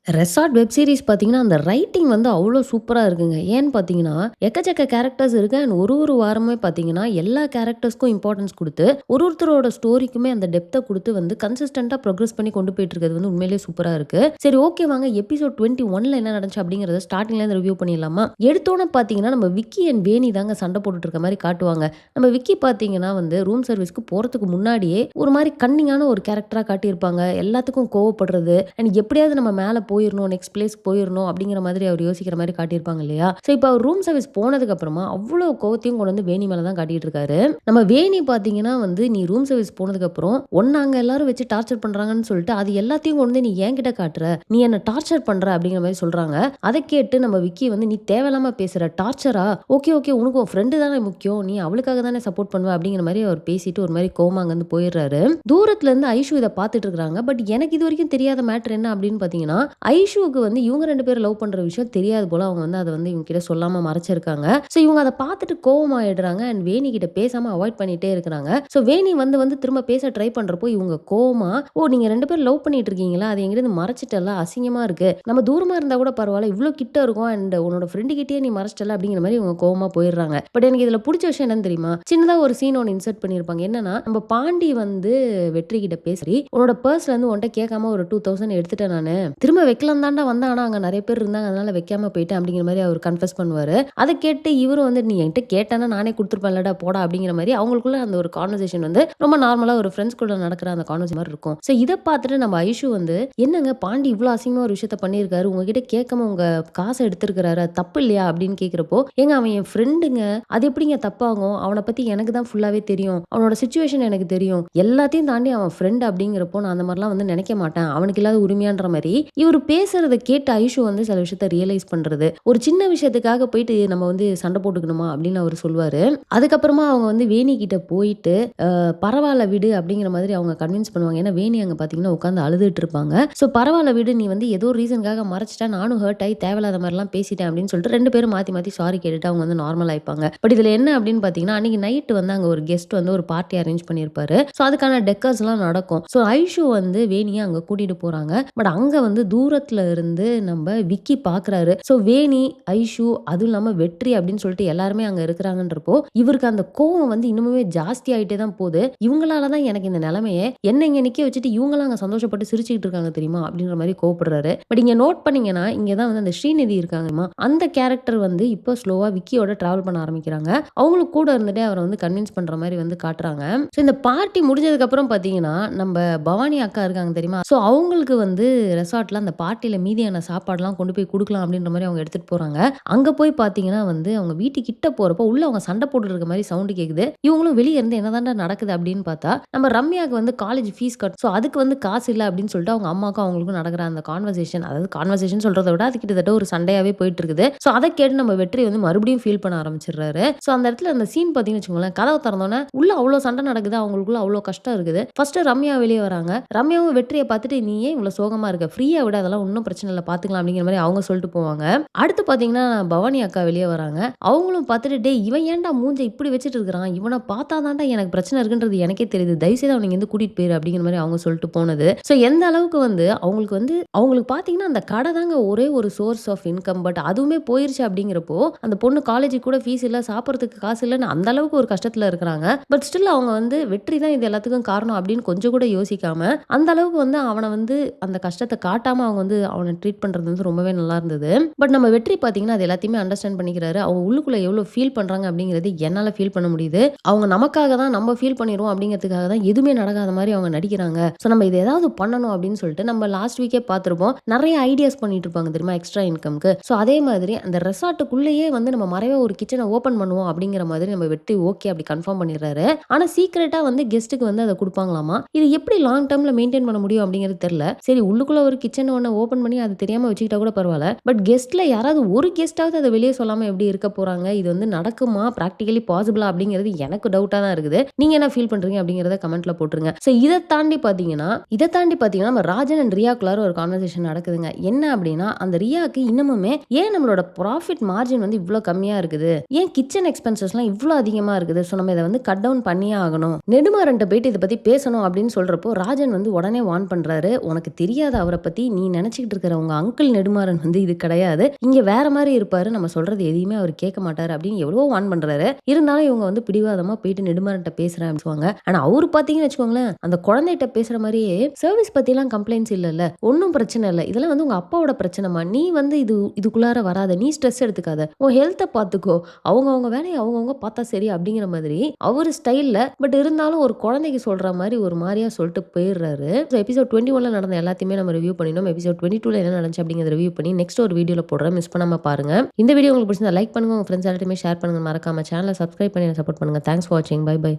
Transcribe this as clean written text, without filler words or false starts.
Resort web series பார்த்தீங்கன்னா, அந்த writing வந்து அவ்ளோ சூப்பரா இருக்குங்க. ஏன்னு பார்த்தீங்கன்னா, எக்கச்சக்க கேரக்டர்ஸ் இருக்கு. அண்ட் ஒரு வாரமே பார்த்தீங்கன்னா, எல்லா கேரக்டர்ஸ்க்கும் இம்பார்ட்டன்ஸ் குடுத்து, ஒருத்தரோட ஸ்டோரிக்குமே அந்த டெப்த்த குடுத்து வந்து கன்சிஸ்டன்ட்டா ப்ரோகிரஸ் பண்ணி கொண்டு போயிட்டு இருக்கிறது வந்து உண்மையிலேயே சூப்பரா இருக்கு. சரி, ஓகே, வாங்க எபிசோட் 21ல என்ன நடந்துச்சு அப்படிங்கிறத ஸ்டார்ட்டிங்லேருந்து ரிவ்யூ பண்ணிடலாமா? எடுத்தோனே பார்த்தீங்கன்னா, நம்ம விக்கி அண்ட் வேணி தாங்க சண்டை போட்டுட்டு இருக்க மாரி காட்டுவாங்க. நம்ம விக்கி பார்த்தீங்கன்னா வந்து ரூம் சர்வீஸ்க்கு போறதுக்கு முன்னாடியே ஒரு மாரி கன்னிங்கான ஒரு கேரக்டரா காட்டியிருப்பாங்க. எல்லாத்துக்கும் கோவப்படுறது அண்ட் எப்படியாவது நம்ம மேல போயிரணும், நெக்ஸ்ட் பிளேஸ்க்கு போயிரணும் அப்படிங்கிற மாதிரி அவர் யோசிக்கிற மாரி காட்டியிருப்பாங்க இல்லையா? ஸோ இப்போ அவர் ரூம் சர்வீஸ் போனதுக்கு அப்புறமா அவ்ளோ கோவத்தையும் கொண்டு வந்து வேணி மேல தான் காட்டிட்டு இருக்காரு. நம்ம வேணி பார்த்தீங்கன்னா வந்து, "நீ ரூம் சர்வீஸ் போனதுக்கு அப்புறம் உன்ன அங்க எல்லாரும் வச்சு டார்ச்சர் பண்றாங்கன்னு சொல்லிட்டு, அது எல்லாத்தையும் கொண்டு வந்து நீ என்கிட்ட காட்டுற. நீ என்ன டார்ச்சர் பண்ற" அப்படிங்கிற மாரி சொல்றாங்க. அத கேட்டு நம்ம விக்கி வந்து, "நீ தேவையில்லாம பேசுற. டார்ச்சரா? Okay, okay. உனக்கு உன் ஃப்ரெண்ட் தானே முக்கியம். நீ அவளுக்காக தானே சப்போர்ட் பண்ணுவ" அப்படிங்கிற மாரி அவர் பேசிட்டு ஒரு மாரி கோவமா அங்கருந்து போயிடுறாரு. தூரத்துல இருந்து ஐஷு இத பார்த்துட்டு இருக்காங்க. பட் எனக்கு இதுவரைக்கும் தெரியாத மேட்டர் என்ன அப்படின்னு பார்த்தீங்கன்னா, ஐஷுவுக்கு வந்து இவங்க 2 பேரும் லவ் பண்ற விஷயம் தெரியாது போல. அவங்க வந்து அத வந்து இவங்க கிட்ட சொல்லாம மறைச்சிருக்காங்க. ஸோ இவங்க அத பார்த்துட்டு கோவமாயிடுறாங்க. அண்ட் வேணி கிட்ட பேசாம அவாய்ட் பண்ணிட்டே இருக்கிறாங்க. ஸோ வேணி வந்து வந்து திரும்ப பேச ட்ரை பண்றப்போ இவங்க கோவமா, "ஓ, நீங்க 2 பேரும் லவ் பண்ணிட்டு இருக்கீங்களா? அது என்கிட்ட மறைச்சிட்டல்ல, அசிங்கமா இருக்கு. நம்ம தூரமா இருந்தா கூட பரவாயில்ல. இவ்ளோ கிட்ட இருக்கோம். அண்ட் உன்னோட ஃப்ரெண்டு கிட்டயே நீ மறைச்சிட்டல்ல" அப்படிங்கிற மாரி இவங்க கோவமா போயிடுறாங்க. பட் எனக்கு இதுல புடிச்ச விஷயம் என்னன்னு தெரியுமா? சின்னதா ஒரு சீன் ஒண்ணு இன்சர்ட் பண்ணியிருப்பாங்க. என்னன்னா, நம்ம பாண்டி வந்து வெற்றி கிட்ட பேசி, "உன்னோட பர்ஸ்ல இருந்து உன்ட்ட கேட்காம ஒரு 2000 எடுத்துட்டேன் நானு. திரும்ப வைக்கலாம் தான்டா வந்தேன். ஆனா அங்க நெறைய பேர் இருந்தாங்க. அதனால வைக்காம போயிட்டேன்" அப்படிங்கிற மாரி அவர் கன்ஃபெஸ் பண்ணுவாரு. அத கேட்டு இவரும் வந்து, "நீ என்கிட்ட கேட்டேன்னா நானே குடுத்துருப்பேன்லடா போடா" அப்படிங்கிற மாரி அவங்களுக்குள்ள அந்த ஒரு கான்வர்சேஷன் வந்து ரொம்ப நார்மலா ஒரு ஃப்ரெண்ட்ஸ் கூட நடக்கிற அந்த கான்வர்சேஷன் மாரி இருக்கும். ஸோ இத பார்த்துட்டு நம்ம ஐஷு வந்து, "என்னங்க பாண்டி இவ்ளோ அசிங்கமா ஒரு விஷயத்த பண்ணியிருக்காரு. உங்ககிட்ட கேட்காம உங்க காச எடுத்திருக்கிறாரு. அது தப்பு இல்லையா?" அப்படின்னு கேட்கிறப்போ, "ஏங்க அவன் என் ஃப்ரெண்டுங்க. அது எப்படிங்க தப்பாகும்? அவன பத்தி எனக்கு தான் ஃபுல்லாவே தெரியும். அவனோட சிச்சுவேஷன் எனக்கு தெரியும். எல்லாத்தையும் தாண்டி அவன் ஃப்ரெண்ட் அப்படிங்கிறப்போ நான் அந்த மாரிலாம் வந்து நெனைக்க மாட்டேன். அவனுக்கு இல்லாத உரிமையான்ற" மாரி இவரு பேசுறத கேட்டு ஐஷு வந்து சில விஷயத்த ரியலைஸ் பண்றது. ஒரு சின்ன விஷயத்துக்காக போயிட்டு நம்ம வந்து சண்டை போட்டுக்கணுமா அப்படின்னு அவரு சொல்வாரு. அதுக்கப்புறமா அவங்க வந்து வேணி கிட்ட போயிட்டு, பரவால்ல விடு அப்படிங்கிற மாதிரி அவங்க கன்வின்ஸ் பண்ணுவாங்க. ஏன்னா வேணி அங்க பார்த்தீங்கன்னா உட்கார்ந்து அழுதுட்டு இருப்பாங்க. ஸோ பரவால்ல விடு, நீ வந்து ஏதோ ஒரு ரீசனுக்காக மறைச்சிட்ட, நானும் ஹர்ட் ஆயி தேவையில்லாத மாரிலாம் பேசிட்டேன் அப்படின்னு சொல்லிட்டு 2 பேரும் மாத்தி மாத்தி சாரி கேட்டுட்டு அவங்க வந்து நார்மல் ஆயிப்பாங்க. பட் இதுல என்ன அப்படின்னு பார்த்தீங்கன்னா, அன்னைக்கு நைட் வந்து அங்க ஒரு கெஸ்ட் வந்து ஒரு பார்ட்டி அரேஞ்ச் பண்ணியிருப்பாரு. ஸோ அதுக்கான டெக்கர்ஸ்லாம் நடக்கும். ஸோ ஐஷு வந்து வேணிய அங்க கூட்டிட்டு போறாங்க. பட் அங்க வந்து தூரத்துல இருந்து நம்ம விக்கி பார்க்குறாரு. ஸோ வேணி, ஐஷு, அதுவும் இல்லாம வெற்றி அப்படின்னு சொல்லிட்டு எல்லாருமே அங்க இருக்கிறாங்கன்றப்போ, இவருக்கு அந்த கோவம் வந்து இன்னுமே ஜாஸ்தி ஆயிட்டே தான் போகுது. "இவங்களால தான் எனக்கு இந்த நிலைமையே. என்ன இங்க நிக்க வச்சுட்டு இவங்கலாம் அங்க சந்தோஷப்பட்டு சிரிச்சுக்கிட்டு இருக்காங்க தெரியுமா?" அப்படின்ற மாரி கோவப்படுறாரு. பட் இங்க நோட் பண்ணீங்கன்னா, இங்க தான் வந்து அந்த ஸ்ரீநிதி இருக்காங்கம்மா, அந்த கேரக்டர் வந்து இப்போ ஸ்லோவா விக்கியோட டிராவல் பண்ண ஆரம்பிக்கிறாங்க. அவங்களும் கூட இருந்துட்டே அவர வந்து கன்வின்ஸ் பண்ற மாரி வந்து காட்டுறாங்க. ஸோ இந்த பார்ட்டி முடிஞ்சதுக்கு அப்புறம் பார்த்தீங்கன்னா, நம்ம பவானி அக்கா இருக்காங்க தெரியுமா? ஸோ அவங்களுக்கு வந்து ரெசார்ட்ல அந்த பார்ட்டில மீதியான சாப்பாடுலாம் கொண்டு போய் குடுக்கலாம் அப்படின்ற மாரி அவங்க எடுத்துட்டு போறாங்க. அங்க போய் பார்த்தீங்கன்னா வந்து அவங்க வீட்டு கிட்ட போறப்போ உள்ள அவங்க சண்டை போட்டுட்டு இருக்க மாரி சவுண்ட் கேக்குது. இவங்களும் வெளிய இருந்து என்னதான்டா நடக்குது அப்படின்னு பார்த்தா, நம்ம ரம்யாக்கு வந்து காலேஜ் ஃபீஸ் ஸோ அதுக்கு வந்து காசு இல்ல அப்படின்னு சொல்லிட்டு அவங்க அம்மாக்கும் அவங்களுக்கும் நடக்கிற அந்த கான்வர்சேஷன், அதாவது கான்வர்சேஷன் சொல்றத விட அது கிட்டத்தட்ட ஒரு சண்டையாவே போயிட்டு இருக்குது. ஸோ அத கேட்டு நம்ம வெற்றி வந்து மறுபடியும் ஃபீல் பண்ண ஆரம்பிச்சுடுறாரு. ஸோ அந்த இடத்துல அந்த சீன் பார்த்தீங்கன்னு வச்சுக்கோங்களேன், கதவ திறந்தோனே உள்ள அவ்ளோ சண்டை நடக்குது. அவங்களுக்குள்ள அவ்ளோ கஷ்டம் இருக்குது. ஃபர்ஸ்ட் ரம்யா வெளிய வராங்க. ரம்யாவும் வெற்றிய பார்த்துட்டு, "நீ ஏன் இவ்ளோ சோகமா இருக்க? ஃப்ரீயா விடு, அதெல்லாம் ஒண்ணும் பிரச்சனை இல்ல, பார்த்துக்கலாம்" அப்படிங்கிற மாரி அவங்க சொல்லிட்டு போவாங்க. அடுத்து பார்த்தீங்கன்னா, பவானி அக்கா வெளிய வராங்க. அவங்களும் பார்த்துட்டு, "டேய், இவன் ஏன்டா மூஞ்ச இப்படி வச்சுட்டு இருக்கிறான்? இவன பார்த்தா தான்டா எனக்கு பிரச்சனை இருக்குன்றது எனக்கே தெரியுது. தயவுசெய்து அவன இங்கேருந்து கூட்டிட்டு போயிரு" அப்படிங்கிற மாரி அவங்க சொல்லிட்டு போனது. ஸோ எந்த அளவுக்கு வந்து அவங்களுக்கு பார்த்தீங்கன்னா, அந்த கடை தாங்க ஒரே ஒரு சோர்ஸ் ஆஃப் இன்கம். பட் அதுவுமே போயிருச்சு அப்படிங்கிறப்போ, அந்த பொண்ணு காலேஜுக்கு கூட ஃபீஸ் இல்ல, சாப்பிடுறதுக்கு காசு இல்லன்னு அந்த அளவுக்கு ஒரு கஷ்டத்துல இருக்கிறாங்க. பட் ஸ்டில் அவங்க வந்து வெற்றி தான் இது எல்லாத்துக்கும் காரணம் அப்படின்னு கொஞ்சம் கூட யோசிக்காம, அந்த அளவுக்கு வந்து அவன வந்து அந்த கஷ்டத்த காட்டாம அவங்க வந்து அவன ட்ரீட் பண்றது வந்து ரொம்பவே நல்லா இருந்தது. பட் நம்ம வெற்றி பார்த்தீங்கன்னா, அது எல்லாத்தையுமே அண்டர்ஸ்டாண்ட் பண்ணிக்கிறாரு. அவங்க உள்ளுக்குள்ள எவ்வளோ ஃபீல் பண்றாங்க அப்படிங்கிறது என்னால ஃபீல் பண்ண முடியுது. அவங்க நமக்காக தான், நம்ம ஃபீல் பண்ணிருவோம் அப்படிங்கிறதுக்காக தான் எதுவுமே நடக்காத மாரி அவங்க நடிக்கிறாங்க. ஸோ நம்ம இத ஏதாவது பண்ணணும் அப்படின்னு சொல்லிட்டு நம்ம லாஸ்ட் வீக்கே பார்த்திருப்போம். நெறைய ஐடியாஸ் பண்ணிட்டு இருப்பாங்க தெரியுமா? எக்ஸ்ட்ரா இன்கம்க்கு. ஸோ அதே மாதிரி அந்த ரெசார்ட்டுக்குள்ளேயே வந்து நம்ம மறைவா ஒரு கிச்சன ஓப்பன் பண்ணுவோம் அப்படிங்கிற மாதிரி நம்ம வெற்றி ஓகே அப்படி கன்ஃபார்ம் பண்ணிடுறாரு. ஆனா சீக்ரெட்டா வந்து கெஸ்ட்டுக்கு வந்து அத குடுப்பாங்களாமா. இது எப்படி லாங் டர்ம்ல மெயின்டெயின் பண்ண முடியும் அப்படிங்கிறது தெரியல. சரி, உள்ளுக்குள்ள ஒரு கிச்சன் ஒண்ண ஓப்பன் பண்ணி அது தெரியாம வச்சுக்கிட்டா கூட பரவால்ல. பட் கெஸ்ட்ல யாராவது ஒரு கெஸ்ட்டாவது அத வெளிய சொல்லாம எப்படி இருக்க போறாங்க? இது வந்து நடக்குமா? பிராக்டிகலி பாசிபிளா? அப்படிங்கிறது எனக்கு டவுட்டா தான் இருக்குது. நீங்க என்ன ஃபீல் பண்றீங்க அப்படிங்கிறத கமெண்ட்ல போட்டுருங்க. சோ இத தாண்டி பார்த்தீங்கன்னா நம்ம ராஜன் அண்ட் ரியாக்குள்ளார ஒரு கான்வர்சேஷன் நடக்குதுங்க. என்ன அப்படின்னா, அந்த ரியாக்கு இன்னமுமே ஏன் நம்மளோட ப்ராஃபிட் மார்ஜின் வந்து இவ்ளோ கம்மியா இருக்குது? ஏன் கிச்சன் எக்ஸ்பென்சஸ்லாம் இவ்ளோ அதிகமா இருக்குது? சோ நம்ம இத வந்து கட் டவுன் பண்ணியே ஆகணும். நெடுமாறன்ட்ட போயிட்டு இத பத்தி பேசணும் அப்படின்னு சொல்றப்போ ராஜன் வந்து உடனே வார்ன் பண்றாரு. "உனக்கு தெரியாத அவர பத்தி. நீ நினைச்சுக்கிட்டு இருக்கிற உங்க அங்கிள் நெடுமாறன் வந்து இது கிடையாது. இங்க வேற மாரி இருப்பாரு. நம்ம சொல்றது எதையுமே அவர் கேட்க மாட்டாரு அப்படின்னு எவ்வளவோ வார்ன் பண்றாரு. இருந்தாலும் இவங்க வந்து பிடிவாதமா போயிட்டு நெடுமாறன்ட்ட பேசுறேன் அப்படின்னு சொல்லுவாங்க. ஆனா அவரு பார்த்தீங்கன்னு வச்சுக்கோங்களேன், அந்த குழந்தைட்ட பேசுற மாரியே சர்வீஸ் பத்திலாம் கம்ப்ளைண்ட்ஸ் இல்லல்ல. ஒண்ணும் பிரச்சனை இல்ல. இதெல்லாம் வந்து உங்க அப்பாவோட பிரச்சனைமா. நீ வந்து இதுக்குள்ளார வராத. நீ ஸ்ட்ரெஸ் எடுத்துக்காத. உன் ஹெல்த்த பார்த்துக்கோ. அவங்கவங்க வேலைய அவங்கவங்க பார்த்தா சரி அப்படிங்கிற மாதிரி அவரு ஸ்டைல்ல பட் இருந்தாலும் ஒரு குழந்தைக்கு சொல்ற மாரி ஒரு மாரியா சொல்லிட்டு போயிடுறாரு. எபிசோட் 21ல நடந்த எல்லாத்தையுமே நம்ம ரிவ்யூ பண்ணினோம். எபிசோட் 22ல என்ன நடந்துச்சு அப்படிங்கிறத ரிவ்யூ பண்ணி நெக்ஸ்ட் ஒரு வீடியோல போடுறேன். மிஸ் பண்ணாம பாருங்க. இந்த வீடியோ உங்களுக்கு பிடிச்சிருந்தா லைக் பண்ணுங்க. உங்க ஃப்ரெண்ட்ஸ் எல்லார்ட்டயுமே ஷேர் பண்ணுங்க. மறக்காம சேனலை சப்ஸ்கிரைப் பண்ணி சப்போர்ட் பண்ணுங்க. தேங்க்ஸ் ஃபார் வாட்சிங். Bye by.